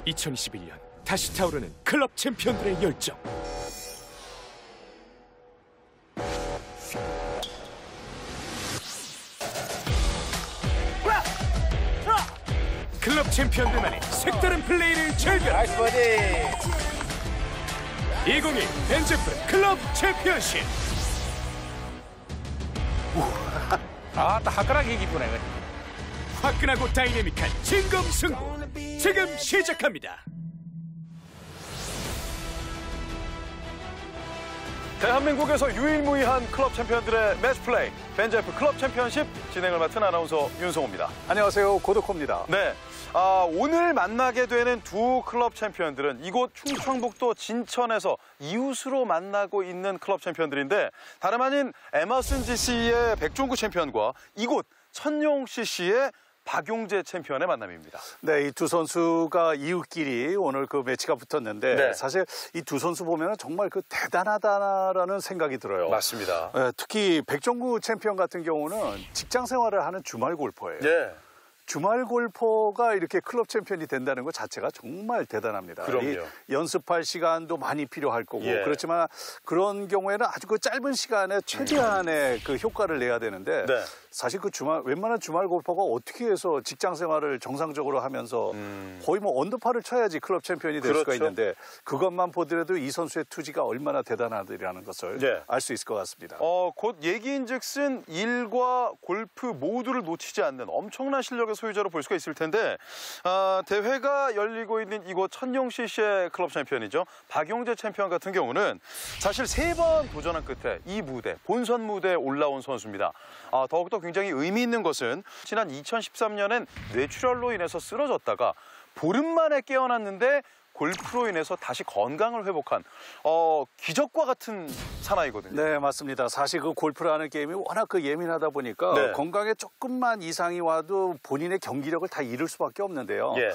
2021년 다시 타오르는 클럽 챔피언들의 열정. 클럽 챔피언들만의 색다른 플레이를 즐겨. 나이스 버디. 2021 벤제프 클럽 챔피언십. 아, 또 화끈하게 기쁘네. 화끈하고 다이내믹한 진검승부 지금 시작합니다. 대한민국에서 유일무이한 클럽 챔피언들의 매치 플레이 벤제프 클럽 챔피언십 진행을 맡은 아나운서 윤성호입니다. 안녕하세요, 고덕호입니다. 네, 오늘 만나게 되는 두 클럽 챔피언들은 이곳 충청북도 진천에서 이웃으로 만나고 있는 클럽 챔피언들인데 다름 아닌 에머슨 GC의 백종구 챔피언과 이곳 천룡 CC의 박용재 챔피언의 만남입니다. 네, 이 두 선수가 이웃끼리 오늘 그 매치가 붙었는데 네. 사실 이 두 선수 보면 정말 그 대단하다라는 생각이 들어요. 맞습니다. 네, 특히 백종구 챔피언 같은 경우는 직장 생활을 하는 주말 골퍼예요. 예. 주말 골퍼가 이렇게 클럽 챔피언이 된다는 것 자체가 정말 대단합니다. 그럼요. 이 연습할 시간도 많이 필요할 거고 예. 그렇지만 그런 경우에는 아주 그 짧은 시간에 최대한의 그 효과를 내야 되는데 네. 사실 그 웬만한 주말 골퍼가 어떻게 해서 직장 생활을 정상적으로 하면서 거의 뭐 언더파를 쳐야지 클럽 챔피언이 될 수가 그렇죠. 있는데 그것만 보더라도 이 선수의 투지가 얼마나 대단하다는 것을 예. 알 수 있을 것 같습니다. 곧 얘기인즉슨 일과 골프 모두를 놓치지 않는 엄청난 실력의 소유자로 볼 수가 있을 텐데 대회가 열리고 있는 이곳 천룡 CC의 클럽 챔피언이죠. 박용재 챔피언 같은 경우는 사실 3번 도전한 끝에 이 무대, 본선 무대에 올라온 선수입니다. 더욱더 굉장히 의미 있는 것은 지난 2013년엔 뇌출혈로 인해서 쓰러졌다가 보름 만에 깨어났는데 골프로 인해서 다시 건강을 회복한 기적과 같은 사나이거든요. 네, 맞습니다. 사실 그 골프라는 게임이 워낙 그 예민하다 보니까 네. 건강에 조금만 이상이 와도 본인의 경기력을 다 잃을 수밖에 없는데요. 예.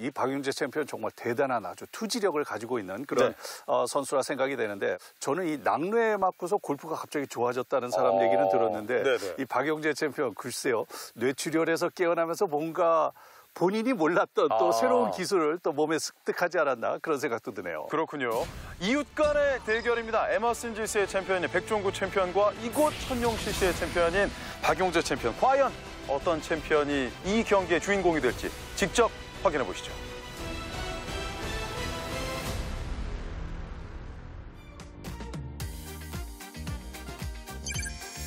이 박용재 챔피언 정말 대단한 아주 투지력을 가지고 있는 그런 네. 선수라 생각이 되는데 저는 이 낙뢰에 맞고서 골프가 갑자기 좋아졌다는 사람 얘기는 들었는데 네네. 이 박용재 챔피언 글쎄요. 뇌출혈에서 깨어나면서 뭔가 본인이 몰랐던 또 새로운 기술을 또 몸에 습득하지 않았나 그런 생각도 드네요. 그렇군요. 이웃 간의 대결입니다. 에머슨 GC의 챔피언인 백종구 챔피언과 이곳 천룡 CC의 챔피언인 박용재 챔피언. 과연 어떤 챔피언이 이 경기의 주인공이 될지 직접 확인해 보시죠.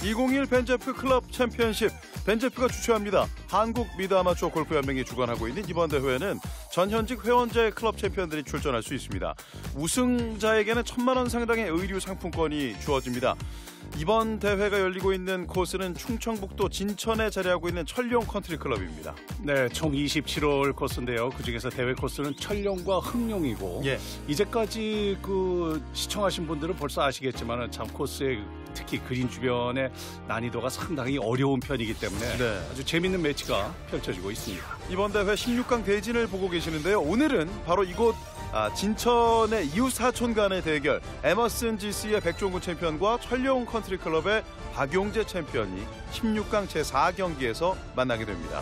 2021 벤제프 클럽 챔피언십 벤제프가 주최합니다. 한국 미드 아마추어 골프 연맹이 주관하고 있는 이번 대회에는 전현직 회원제 클럽 챔피언들이 출전할 수 있습니다. 우승자에게는 1,000만 원 상당의 의류 상품권이 주어집니다. 이번 대회가 열리고 있는 코스는 충청북도 진천에 자리하고 있는 천룡 컨트리 클럽입니다. 네, 총 27홀 코스인데요. 그중에서 대회 코스는 천룡과 흑룡이고 예. 이제까지 그 시청하신 분들은 벌써 아시겠지만 참 코스의 특히 그린 주변의 난이도가 상당히 어려운 편이기 때문에 네. 아주 재밌는 매치가 펼쳐지고 있습니다. 이번 대회 16강 대진을 보고 계시는데요. 오늘은 바로 이곳 진천의 이웃 사촌 간의 대결 에머슨 GC의 백종구 챔피언과 천룡 컨트리 클럽의 박용재 챔피언이 16강 제4경기에서 만나게 됩니다.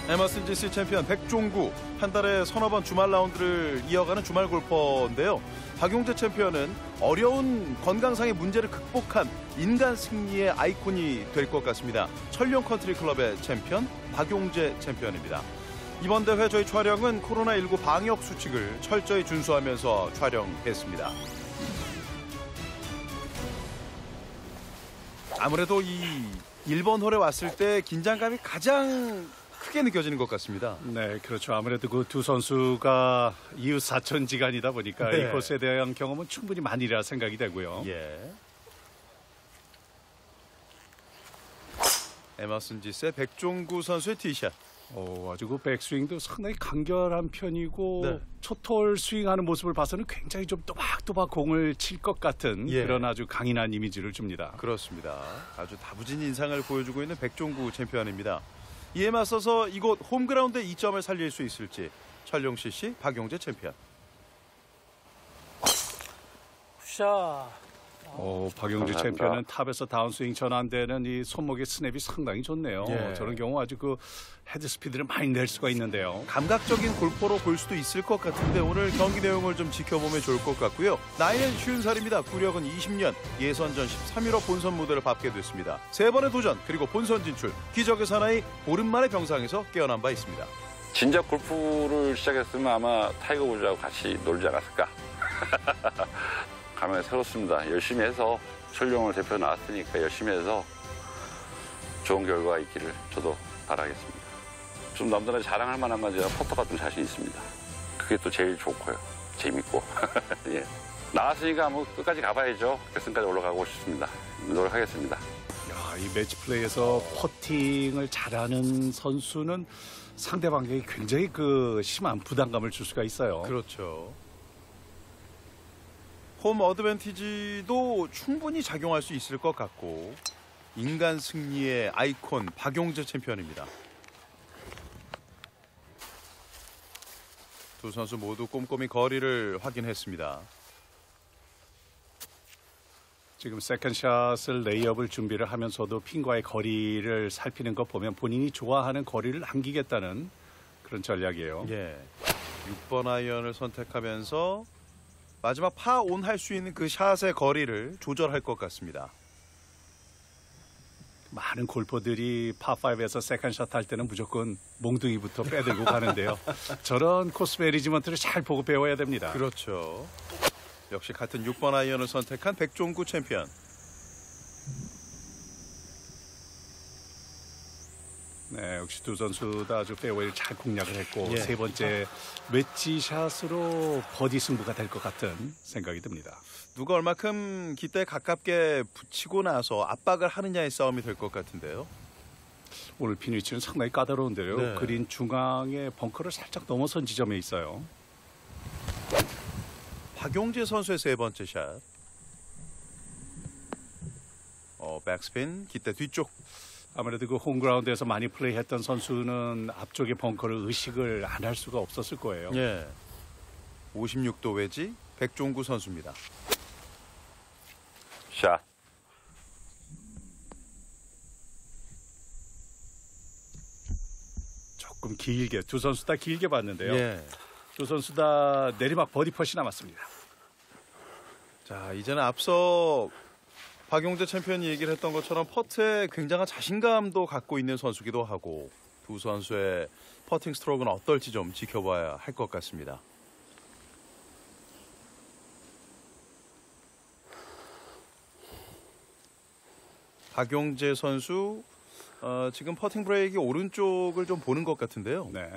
에머슨 GC 챔피언 백종구, 한 달에 서너 번 주말 라운드를 이어가는 주말 골퍼인데요. 박용재 챔피언은 어려운 건강상의 문제를 극복한 인간 승리의 아이콘이 될 것 같습니다. 천룡 컨트리 클럽의 챔피언 박용재 챔피언입니다. 이번 대회 저희 촬영은 코로나19 방역 수칙을 철저히 준수하면서 촬영했습니다. 아무래도 이 1번 홀에 왔을 때 긴장감이 가장 크게 느껴지는 것 같습니다. 네, 그렇죠. 아무래도 그 두 선수가 이웃 사촌지간이다 보니까 네. 이 코스에 대한 경험은 충분히 많으리라 생각이 되고요. 예. 에머슨 GC의 백종구 선수의 티샷. 아주 그 백스윙도 상당히 간결한 편이고 네. 첫홀 스윙하는 모습을 봐서는 굉장히 좀 또박또박 공을 칠 것 같은 예. 그런 아주 강인한 이미지를 줍니다. 그렇습니다. 아주 다부진 인상을 보여주고 있는 백종구 챔피언입니다. 이에 맞서서 이곳 홈그라운드의 이점을 살릴 수 있을지 천룡 CC 박용재 챔피언. 굿샷. 박용주 감사합니다. 챔피언은 탑에서 다운스윙 전환되는 이 손목의 스냅이 상당히 좋네요. 예. 저런 경우 아주 그 헤드 스피드를 많이 낼 수가 있는데요. 감각적인 골퍼로 볼 수도 있을 것 같은데 오늘 경기 내용을 좀 지켜보면 좋을 것 같고요. 나이는 50살입니다. 구력은 20년, 예선전 13일호 본선 무대를 밟게 됐습니다. 3번의 도전 그리고 본선 진출, 기적의 사나이 보름만의 병상에서 깨어난 바 있습니다. 진작 골프를 시작했으면 아마 타이거 우즈하고 같이 놀지 않았을까. 감회가 새롭습니다. 열심히 해서 철룡을 대표 나왔으니까 열심히 해서 좋은 결과가 있기를 저도 바라겠습니다. 좀 남들한테 자랑할 만한 건 제가 퍼터가 좀 자신 있습니다. 그게 또 제일 좋고요. 재밌고. 예. 나왔으니까 뭐 끝까지 가봐야죠. 결승까지 올라가고 싶습니다. 노력하겠습니다. 야, 이 매치 플레이에서 퍼팅을 잘하는 선수는 상대방에게 굉장히 그 심한 부담감을 줄 수가 있어요. 그렇죠. 홈 어드밴티지도 충분히 작용할 수 있을 것 같고 인간 승리의 아이콘 박용재 챔피언입니다. 두 선수 모두 꼼꼼히 거리를 확인했습니다. 지금 세컨샷을 레이업을 준비를 하면서도 핀과의 거리를 살피는 것 보면 본인이 좋아하는 거리를 남기겠다는 그런 전략이에요. 예. 6번 아이언을 선택하면서 마지막 파-온 할 수 있는 그 샷의 거리를 조절할 것 같습니다. 많은 골퍼들이 파5에서 세컨샷 할 때는 무조건 몽둥이부터 빼들고 가는데요. 저런 코스 매니지먼트를 잘 보고 배워야 됩니다. 그렇죠. 역시 같은 6번 아이언을 선택한 백종구 챔피언. 네, 역시 두 선수 다 아주 페어웨이를 잘 공략을 했고 예. 세 번째 웨지 샷으로 버디 승부가 될 것 같은 생각이 듭니다. 누가 얼마큼 기대에 가깝게 붙이고 나서 압박을 하느냐의 싸움이 될 것 같은데요. 오늘 핀 위치는 상당히 까다로운데요. 네. 그린 중앙에 벙커를 살짝 넘어선 지점에 있어요. 박용재 선수의 세 번째 샷. 백스핀 기대 뒤쪽. 아무래도 그 홈그라운드에서 많이 플레이했던 선수는 앞쪽에 벙커를 의식을 안 할 수가 없었을 거예요. 예. 56도 외지 백종구 선수입니다. 샷. 조금 길게 두 선수 다 길게 봤는데요. 예. 두 선수 다 내리막 버디 펫이 남았습니다. 자, 이제는 앞서 박용재 챔피언이 얘기를 했던 것처럼 퍼트에 굉장한 자신감도 갖고 있는 선수기도 하고 두 선수의 퍼팅 스트로크는 어떨지 좀 지켜봐야 할 것 같습니다. 박용재 선수 지금 퍼팅 브레이크 오른쪽을 좀 보는 것 같은데요. 네.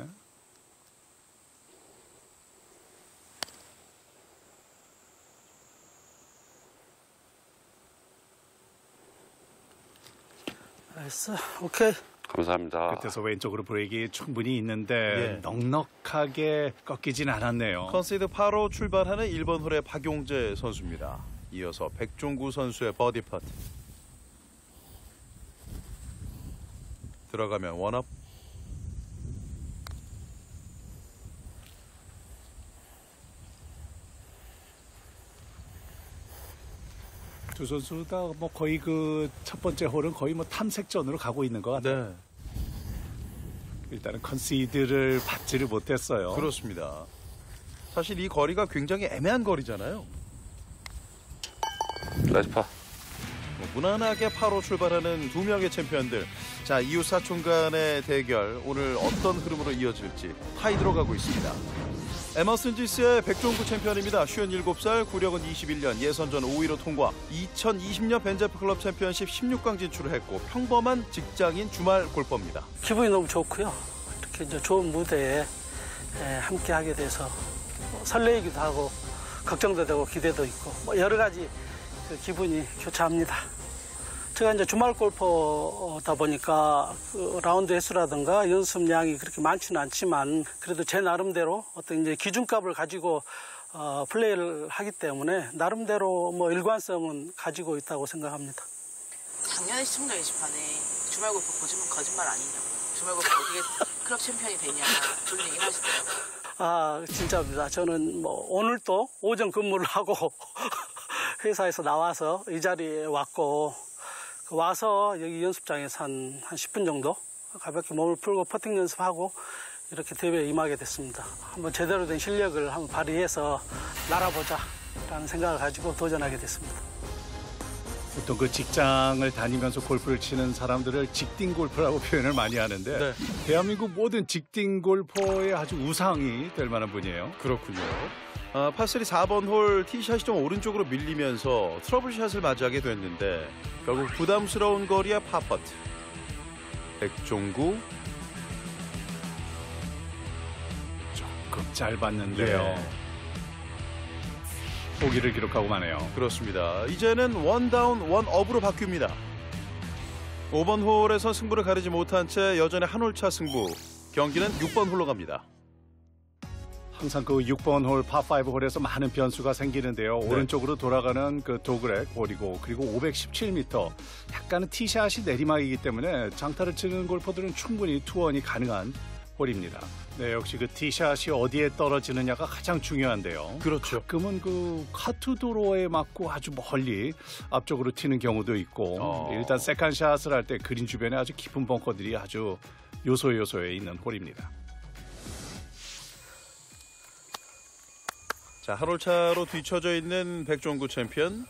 알았어. 오케이. 감사합니다. 끝에서 왼쪽으로 브레이크 충분히 있는데 예. 넉넉하게 꺾이진 않았네요. 컨시드 8호 출발하는 1번 홀의 박용재 선수입니다. 이어서 백종구 선수의 버디 퍼트. 들어가면 원업. 두 선수 다 뭐 거의 그 첫 번째 홀은 거의 뭐 탐색전으로 가고 있는 것 같아요. 네, 일단은 컨시드를 받지를 못했어요. 그렇습니다. 사실 이 거리가 굉장히 애매한 거리잖아요. 나이스 파. 무난하게 8호 출발하는 두 명의 챔피언들. 자, 이웃 사촌 간의 대결 오늘 어떤 흐름으로 이어질지 타이드로 가고 있습니다. 에머슨 지스의 백종구 챔피언입니다. 57살, 구력은 21년, 예선전 5위로 통과. 2020년 벤제프 클럽 챔피언십 16강 진출을 했고 평범한 직장인 주말 골퍼입니다. 기분이 너무 좋고요. 이렇게 이제 좋은 무대에 함께 하게 돼서 설레이기도 하고 걱정도 되고 기대도 있고 뭐 여러 가지 그 기분이 교차합니다. 제가 이제 주말 골퍼다 보니까 그 라운드 횟수라든가 연습량이 그렇게 많지는 않지만 그래도 제 나름대로 어떤 이제 기준값을 가지고 플레이를 하기 때문에 나름대로 뭐 일관성은 가지고 있다고 생각합니다. 작년에 시청자 게시판에 주말 골프 거짓말 아니냐고. 주말 골프 어떻게 클럽 챔피언이 되냐 그런 얘기 하시더라고요. 아, 진짜입니다. 저는 뭐 오늘도 오전 근무를 하고 회사에서 나와서 이 자리에 왔고 와서 여기 연습장에서 한 10분 정도 가볍게 몸을 풀고 퍼팅 연습하고 이렇게 대회에 임하게 됐습니다. 한번 제대로 된 실력을 한번 발휘해서 날아보자라는 생각을 가지고 도전하게 됐습니다. 보통 그 직장을 다니면서 골프를 치는 사람들을 직딩 골퍼라고 표현을 많이 하는데 네. 대한민국 모든 직딩 골퍼의 아주 우상이 될 만한 분이에요. 그렇군요. 파3 4번 홀 티샷이 좀 오른쪽으로 밀리면서 트러블샷을 맞이하게 됐는데 결국 부담스러운 거리와 파퍼트. 백종구. 조금 짧았는데요. 보기를 기록하고 마네요. 그렇습니다. 이제는 원다운 원업으로 바뀝니다. 5번 홀에서 승부를 가리지 못한 채 여전히 한 홀차 승부. 경기는 6번 홀로 갑니다. 항상 그 6번 홀 파5 홀에서 많은 변수가 생기는데요. 네. 오른쪽으로 돌아가는 그 도그렉 홀이고 그리고 517m 약간은 티샷이 내리막이기 때문에 장타를 치는 골퍼들은 충분히 투원이 가능한 홀입니다. 네, 역시 그 티샷이 어디에 떨어지느냐가 가장 중요한데요. 그렇죠. 가끔은 그 카트도로에 맞고 아주 멀리 앞쪽으로 튀는 경우도 있고 일단 세컨샷을 할 때 그린 주변에 아주 깊은 벙커들이 아주 요소요소에 있는 홀입니다. 자, 한 홀차로 뒤처져 있는 백종구 챔피언.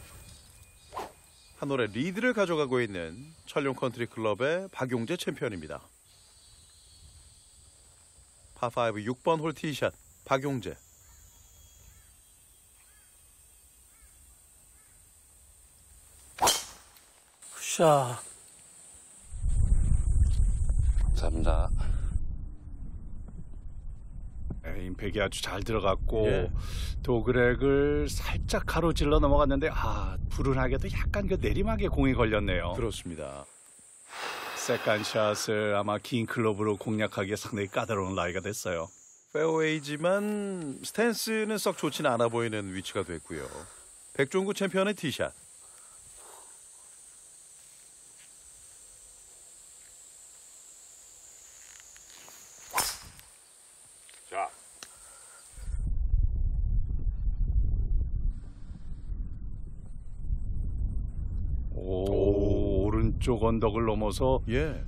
한 홀의 리드를 가져가고 있는 천룡 컨트리 클럽의 박용재 챔피언입니다. 파5 6번 홀 티샷 박용재. 굿샷. 감사합니다. 네, 임팩이 아주 잘 들어갔고 예. 도그렉을 살짝 가로질러 넘어갔는데 불운하게도 약간 그 내리막에 공이 걸렸네요. 그렇습니다. 세컨샷을 아마 긴 클럽으로 공략하기에 상당히 까다로운 라이가 됐어요. 페어웨이지만 스탠스는 썩 좋지는 않아 보이는 위치가 됐고요. 백종구 챔피언의 티샷. 자, 오른쪽 언덕을 넘어서 예.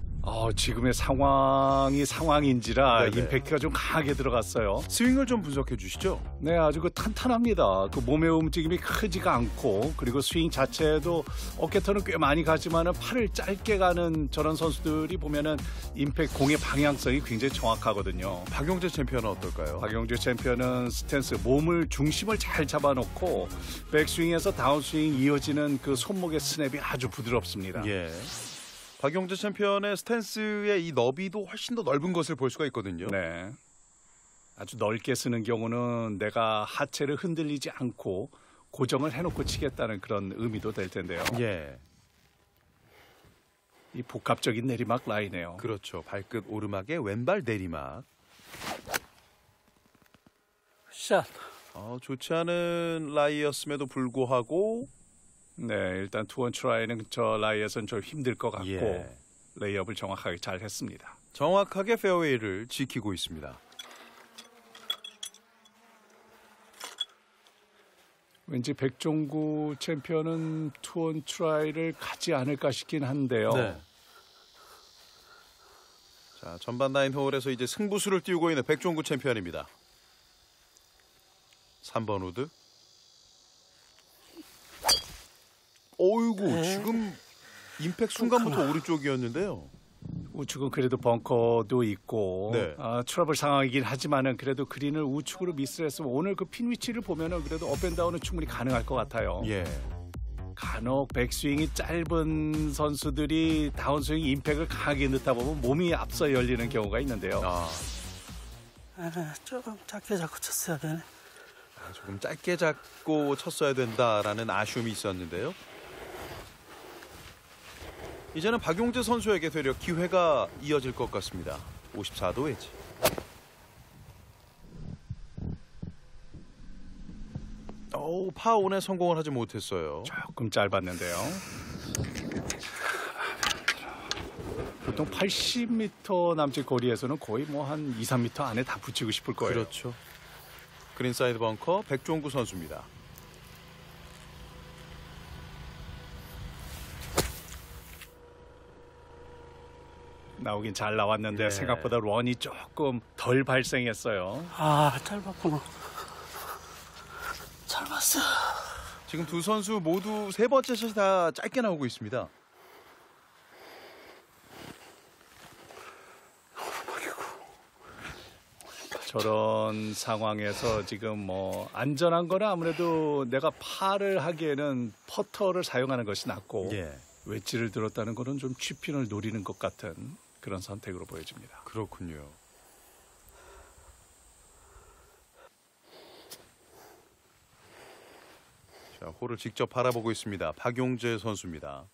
지금의 상황인지라 네네. 임팩트가 좀 강하게 들어갔어요. 스윙을 좀 분석해 주시죠. 네, 아주 그 탄탄합니다. 그 몸의 움직임이 크지가 않고 그리고 스윙 자체도 어깨터는 꽤 많이 가지만은 팔을 짧게 가는 저런 선수들이 보면은 임팩트 공의 방향성이 굉장히 정확하거든요. 박용재 챔피언은 어떨까요? 박용재 챔피언은 스탠스 몸을 중심을 잘 잡아놓고 백스윙에서 다운스윙 이어지는 그 손목의 스냅이 아주 부드럽습니다. 예. 박용재 챔피언의 스탠스의 이 너비도 훨씬 더 넓은 것을 볼 수가 있거든요. 네. 아주 넓게 쓰는 경우는 내가 하체를 흔들리지 않고 고정을 해놓고 치겠다는 그런 의미도 될 텐데요. 예. 이 복합적인 내리막 라인이에요. 그렇죠. 발끝 오르막에 왼발 내리막. 샷. 좋지 않은 라이였음에도 불구하고 네, 일단 투원 트라이는 저 라이에서는 좀 힘들 것 같고 예. 레이업을 정확하게 잘 했습니다. 정확하게 페어웨이를 지키고 있습니다. 왠지 백종구 챔피언은 투원 트라이를 가지 않을까 싶긴 한데요. 네. 자, 전반 9홀에서 이제 승부수를 띄우고 있는 백종구 챔피언입니다. 3번 우드. 어이구, 지금 임팩 순간부터 오른쪽이었는데요. 우측은 그래도 벙커도 있고 네. 트러블 상황이긴 하지만은 그래도 그린을 우측으로 미스를 했으면 오늘 그 핀 위치를 보면은 그래도 업앤다운은 충분히 가능할 것 같아요. 예. 간혹 백스윙이 짧은 선수들이 다운스윙 임팩을 강하게 넣다 보면 몸이 앞서 열리는 경우가 있는데요. 조금 작게 잡고 쳤어야 되네. 조금 짧게 잡고 쳤어야 된다라는 아쉬움이 있었는데요. 이제는 박용재 선수에게 되려 기회가 이어질 것 같습니다. 54도 웨지. 파5에 성공을 하지 못했어요. 조금 짧았는데요. 보통 80m 남짓 거리에서는 거의 뭐 한 2, 3m 안에 다 붙이고 싶을 거예요. 그렇죠. 그린사이드 벙커 백종구 선수입니다. 나오긴 잘 나왔는데 네. 생각보다 런이 조금 덜 발생했어요. 아, 짧았구나. 짧았어. 지금 두 선수 모두 세 번째 샷이 다 짧게 나오고 있습니다. 저런 상황에서 지금 뭐 안전한 거는 아무래도 내가 파를 하기에는 퍼터를 사용하는 것이 낫고 예. 웨지를 들었다는 거는 좀 치핀을 노리는 것 같은 그런 선택으로 보여집니다. 그렇군요. 자, 홀을 직접 바라보고 있습니다. 박용재 선수입니다.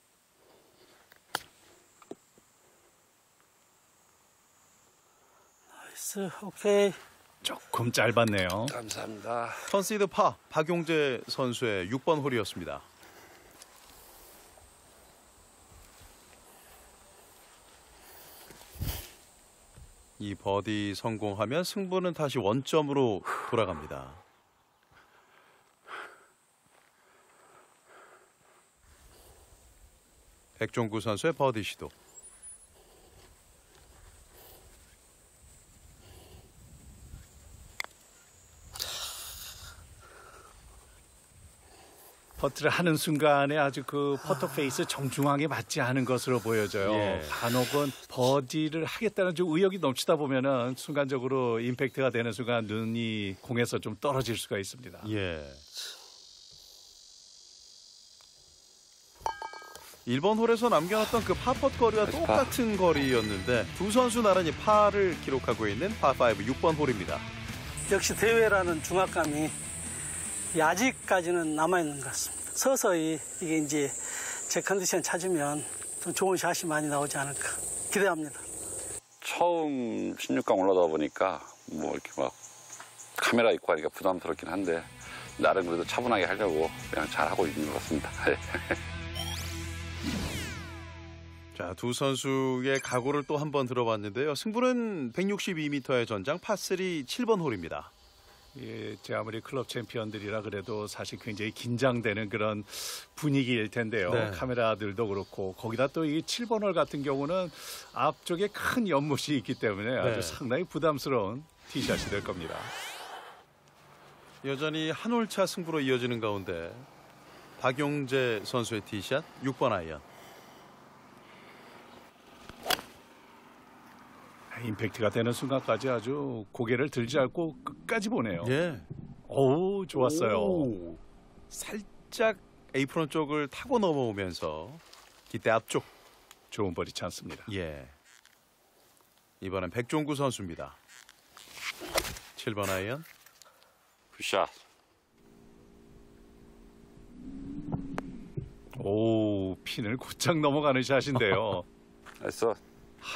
나이스. 오케이. 조금 짧았네요. 감사합니다. 컨시드 파 박용재 선수의 6번 홀이었습니다. 이 버디 성공하면 승부는 다시 원점으로 돌아갑니다. 백종구 선수의 버디 시도. 퍼트를 하는 순간에 아주 그 퍼터 페이스 정중앙에 맞지 않은 것으로 보여져요. 예. 간혹은 버디를 하겠다는 좀 의욕이 넘치다 보면은 순간적으로 임팩트가 되는 순간 눈이 공에서 좀 떨어질 수가 있습니다. 예. 1번 홀에서 남겨놨던 그 파펫 거리와 똑같은 거리였는데 두 선수 나란히 파를 기록하고 있는 파5 6번 홀입니다. 역시 대회라는 중압감이 아직까지는 남아있는 것 같습니다. 서서히 이게 이제 제 컨디션 찾으면 좀 좋은 샷이 많이 나오지 않을까 기대합니다. 처음 16강 올라다 보니까 뭐 이렇게 막 카메라 있고 하니까 부담스럽긴 한데 나름 그래도 차분하게 하려고 그냥 잘 하고 있는 것 같습니다. 자, 두 선수의 각오를 또 한 번 들어봤는데요. 승부는 162m의 전장 파3 7번 홀입니다. 예, 제 아무리 클럽 챔피언들이라 그래도 사실 굉장히 긴장되는 그런 분위기일 텐데요. 네. 카메라들도 그렇고 거기다 또 이 7번 홀 같은 경우는 앞쪽에 큰 연못이 있기 때문에 아주 네. 상당히 부담스러운 티샷이 될 겁니다. 여전히 한 홀차 승부로 이어지는 가운데 박용재 선수의 티샷 6번 아이언. 임팩트가 되는 순간까지 아주 고개를 들지 않고 끝까지 보네요. 예. 오, 좋았어요. 오. 살짝 에이프론 쪽을 타고 넘어오면서 기대 앞쪽. 좋은 버디 찬스입니다. 예. 이번엔 백종구 선수입니다. 7번 아이언. 굿샷. 오, 핀을 곧장 넘어가는 샷인데요. 됐어.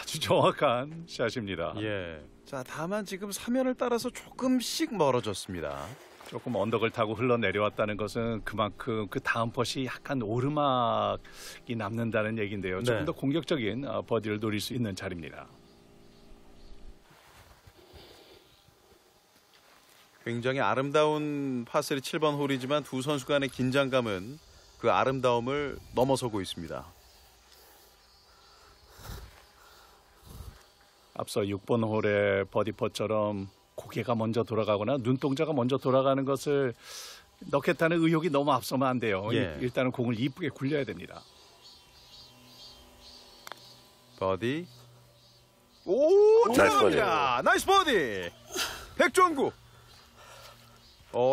아주 정확한 샷입니다. 예. 자, 다만 지금 사면을 따라서 조금씩 멀어졌습니다. 조금 언덕을 타고 흘러내려왔다는 것은 그만큼 그 다음 퍼시 약간 오르막이 남는다는 얘기인데요. 조금 네. 더 공격적인 버디를 노릴 수 있는 자리입니다. 굉장히 아름다운 파3 7번 홀이지만 두 선수 간의 긴장감은 그 아름다움을 넘어서고 있습니다. 앞서 6번 홀의 버디퍼처럼 고개가 먼저 돌아가거나 눈동자가 먼저 돌아가는 것을 넣겠다는 의욕이 너무 앞서면 안 돼요. 예. 일단은 공을 이쁘게 굴려야 됩니다. 버디. 오, 나이스 들어갑니다. 나이스 버디. 백종구.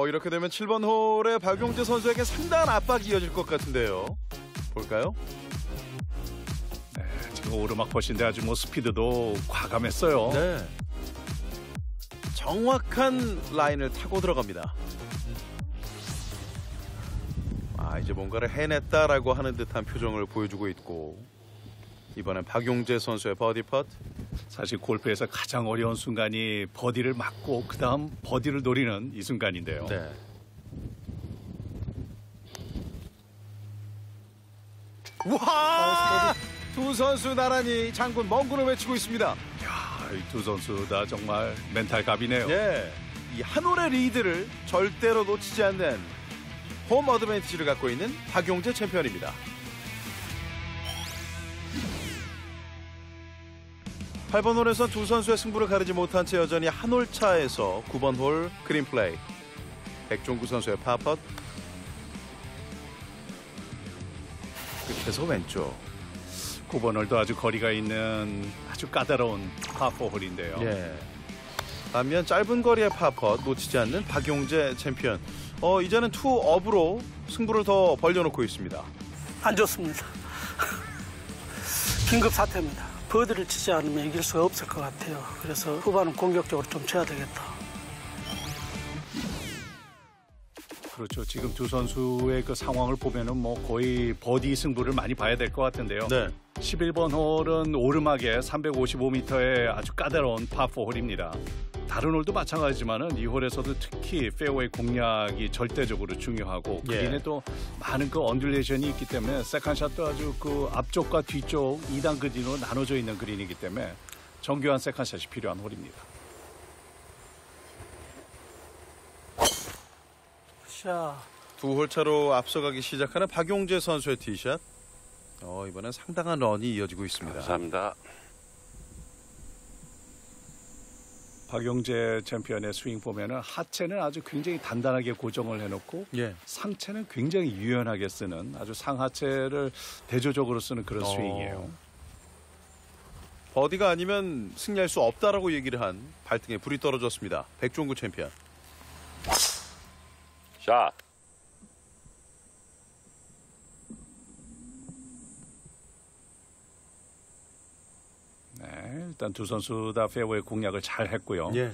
이렇게 되면 7번 홀의 박용재 선수에게 상당한 압박이 이어질 것 같은데요. 볼까요? 네, 지금 오르막 퍼시인데 아주 뭐 스피드도 과감했어요. 네. 정확한 라인을 타고 들어갑니다. 이제 뭔가를 해냈다라고 하는 듯한 표정을 보여주고 있고 이번엔 박용재 선수의 버디 펫. 사실 골프에서 가장 어려운 순간이 버디를 맞고 그 다음 버디를 노리는 이 순간인데요. 네. 와! 두 선수 나란히 장군 멍군을 외치고 있습니다. 야, 이 두 선수 다 정말 멘탈 갑이네요. 네. 이 한 홀의 리드를 절대로 놓치지 않는 홈 어드밴티지를 갖고 있는 박용재 챔피언입니다. 8번 홀에서 두 선수의 승부를 가리지 못한 채 여전히 한 홀 차에서 9번 홀 그린 플레이. 백종구 선수의 파펫. 끝에서 왼쪽. 9번 홀도 아주 거리가 있는 아주 까다로운 파4 홀인데요. 예. 반면 짧은 거리의 파펫 놓치지 않는 박용재 챔피언. 이제는 투업으로 승부를 더 벌려놓고 있습니다. 안 좋습니다. 긴급 사태입니다. 버디를 치지 않으면 이길 수가 없을 것 같아요. 그래서 후반은 공격적으로 좀 쳐야 되겠다. 그렇죠. 지금 두 선수의 그 상황을 보면은 뭐 거의 버디 승부를 많이 봐야 될 것 같은데요. 네. 11번 홀은 오르막에 355m의 아주 까다로운 파4 홀입니다. 다른 홀도 마찬가지지만은 이 홀에서도 특히 페어웨이 공략이 절대적으로 중요하고 그린에 또 많은 그 언듈레이션이 있기 때문에 세컨샷도 아주 그 앞쪽과 뒤쪽 2단 그린으로 나눠져 있는 그린이기 때문에 정교한 세컨샷이 필요한 홀입니다. 자, 두 홀 차로 앞서가기 시작하는 박용재 선수의 티샷. 이번엔 상당한 런이 이어지고 있습니다. 감사합니다. 박용재 챔피언의 스윙 보면은 하체는 아주 굉장히 단단하게 고정을 해놓고 예. 상체는 굉장히 유연하게 쓰는 아주 상하체를 대조적으로 쓰는 그런 스윙이에요. 버디가 아니면 승리할 수 없다라고 얘기를 한 발등에 불이 떨어졌습니다. 백종구 챔피언. 샷. 네, 일단 두 선수 다 페어웨이 공략을 잘 했고요. 예.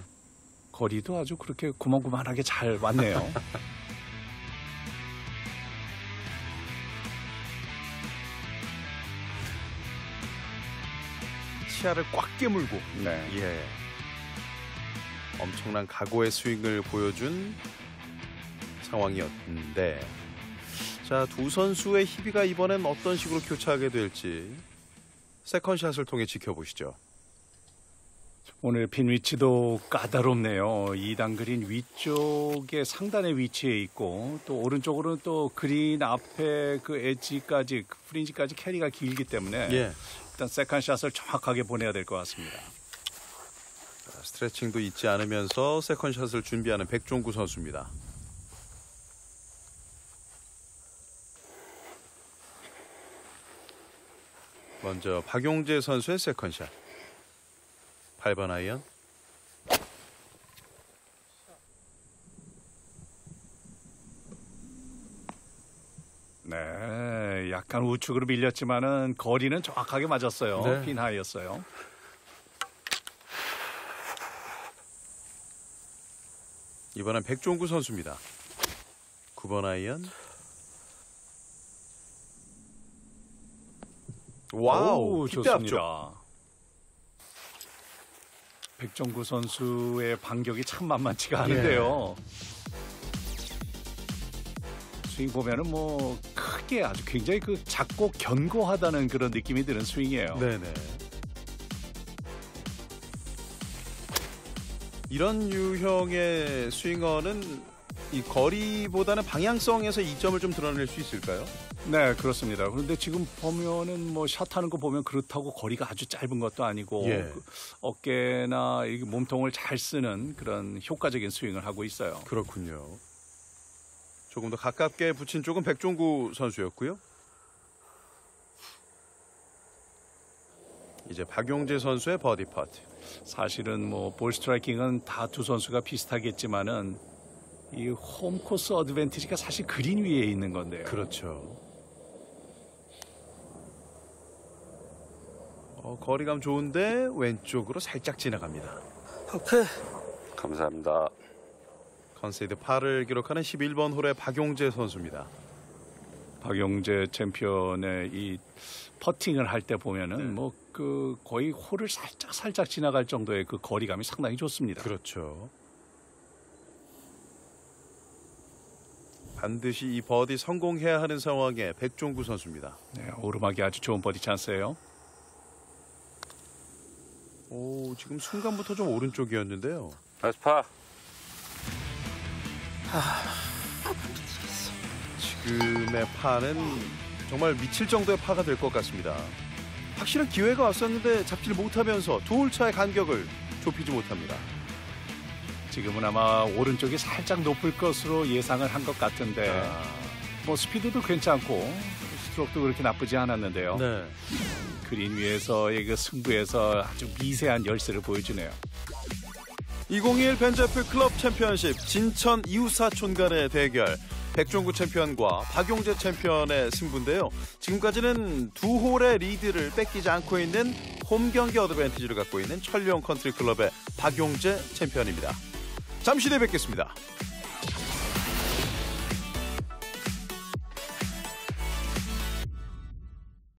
거리도 아주 그렇게 구멍구멍하게 잘 왔네요. 치아를 꽉 깨물고. 네. 예. 엄청난 각오의 스윙을 보여준 상황이었는데, 자, 두 선수의 희비가 이번엔 어떤 식으로 교차하게 될지 세컨샷을 통해 지켜보시죠. 오늘 핀 위치도 까다롭네요. 2단 그린 위쪽에 상단의 위치에 있고 또 오른쪽으로는 또 그린 앞에 그 엣지까지 프린지까지 캐리가 길기 때문에 예. 일단 세컨샷을 정확하게 보내야 될 것 같습니다. 스트레칭도 잊지 않으면서 세컨샷을 준비하는 백종구 선수입니다. 먼저 박용재 선수의 세컨샷. 8번 아이언. 네, 약간 우측으로 밀렸지만은 거리는 정확하게 맞았어요. 네. 핀 하이였어요. 이번엔 백종구 선수입니다. 9번 아이언. 와우, 깃대 앞쪽. 좋습니다. 백종구 선수의 반격이 참 만만치가 않은데요. 스윙 보면은 뭐 크게 아주 굉장히 그 작고 견고하다는 그런 느낌이 드는 스윙이에요. 네네. 이런 유형의 스윙어는 이 거리보다는 방향성에서 이점을 좀 드러낼 수 있을까요? 네, 그렇습니다. 그런데 지금 보면은 뭐 샷하는 거 보면 그렇다고 거리가 아주 짧은 것도 아니고 예. 그 어깨나 이 몸통을 잘 쓰는 그런 효과적인 스윙을 하고 있어요. 그렇군요. 조금 더 가깝게 붙인 쪽은 백종구 선수였고요. 이제 박용재 선수의 버디 퍼트. 사실은 뭐 볼 스트라이킹은 다 두 선수가 비슷하겠지만은 이 홈코스 어드밴티지가 사실 그린 위에 있는 건데요. 그렇죠. 거리감 좋은데 왼쪽으로 살짝 지나갑니다. 오케이. 감사합니다. 컨세이드 파를 기록하는 11번 홀의 박용재 선수입니다. 박용재 챔피언의 이 퍼팅을 할 때 보면은 뭐 그 거의 홀을 살짝 지나갈 정도의 그 거리감이 상당히 좋습니다. 그렇죠. 반드시 이 버디 성공해야 하는 상황에 백종구 선수입니다. 네, 오르막이 아주 좋은 버디 찬스예요. 오, 지금 순간부터 좀 오른쪽이었는데요. 나이스 파. 지금의 파는 정말 미칠 정도의 파가 될 것 같습니다. 확실한 기회가 왔었는데 잡지를 못하면서 두 홀 차의 간격을 좁히지 못합니다. 지금은 아마 오른쪽이 살짝 높을 것으로 예상을 한 것 같은데 뭐 스피드도 괜찮고 스트로크도 그렇게 나쁘지 않았는데요. 네. 그린 위에서의 그 승부에서 아주 미세한 열세를 보여주네요. 2021 벤제프 클럽 챔피언십 진천 이웃사촌 간의 대결. 백종구 챔피언과 박용재 챔피언의 승부인데요. 지금까지는 두 홀의 리드를 뺏기지 않고 있는 홈 경기 어드밴티지를 갖고 있는 천룡 컨트리 클럽의 박용재 챔피언입니다. 잠시 뒤에 뵙겠습니다.